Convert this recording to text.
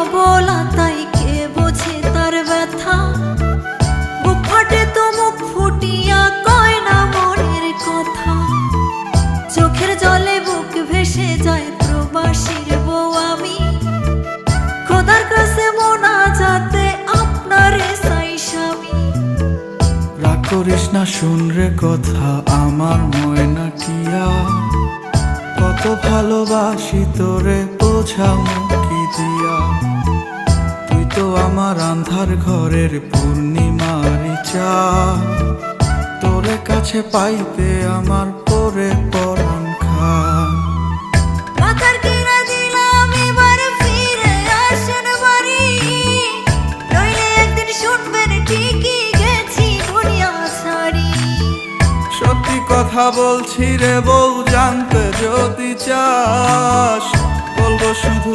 অবলা, তাই কে বোঝে তার ব্যথা। বুক ফাটে তো মুখ ফুটিয়া কয় না মনের কথা। চোখের জলে বুক ভেসে যায় প্রবাসীর বউ আমি। খোদার কাছে মোনাজাতে আপনারে চাই স্বামী। রাগ করিস না, শুন রে কথা আমার ময়না টিয়া। কত ভালোবাসি তোরে বোঝামু কি দিয়া। তুই তো আমার আন্ধার ঘরের পূর্ণিমারি চাঁদ। তোরে কাছে পাইতে আমার পরে পরাণ খান। মাথার কিনা দিলাম এবার ফিরে আসেন বাড়ি। নইলে একদিন শুনবেন ঠিকই গেছি দুনিয়া ছাড়ি। সত্যি কথা বলছি রে বউ, জানতে যদি চাস বলবো শুধু